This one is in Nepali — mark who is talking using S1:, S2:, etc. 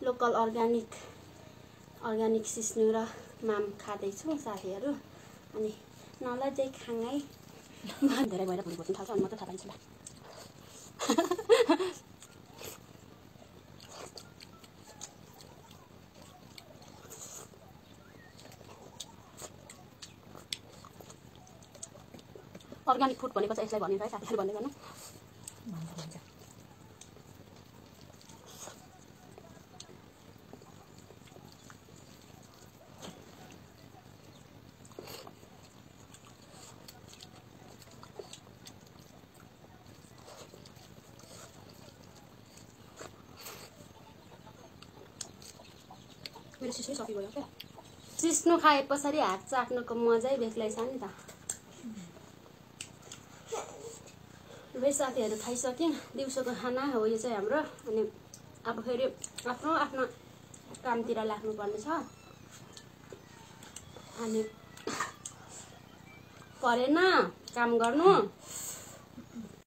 S1: लोकल अर्ग्यानिक सिस्नु र माम खाँदैछु साथीहरू। अनि नलज्जै खाङै धेरै भएर भुँडी घोट्नु थाल्छ अनि मात्र थाहा पाइन्छ। अर्ग्यानिक फुड भनेको चाहिँ यसलाई भनिन्छ है साथीहरू, भन्दै गर्नु। मेरो सिस्नु सकिगयो क्या। सिस्नु खाए पछाडि हात चाट्नुको मजै बेग्लै छ नि त। ल साथीहरू, खाइसक्यौँ। दिउँसोको खाना हो यो चाहिँ हाम्रो। अनि अब फेरि आफ्नो आफ्नो कामतिर लाग्नुपर्ने छ। अनि परेन काम गर्नु।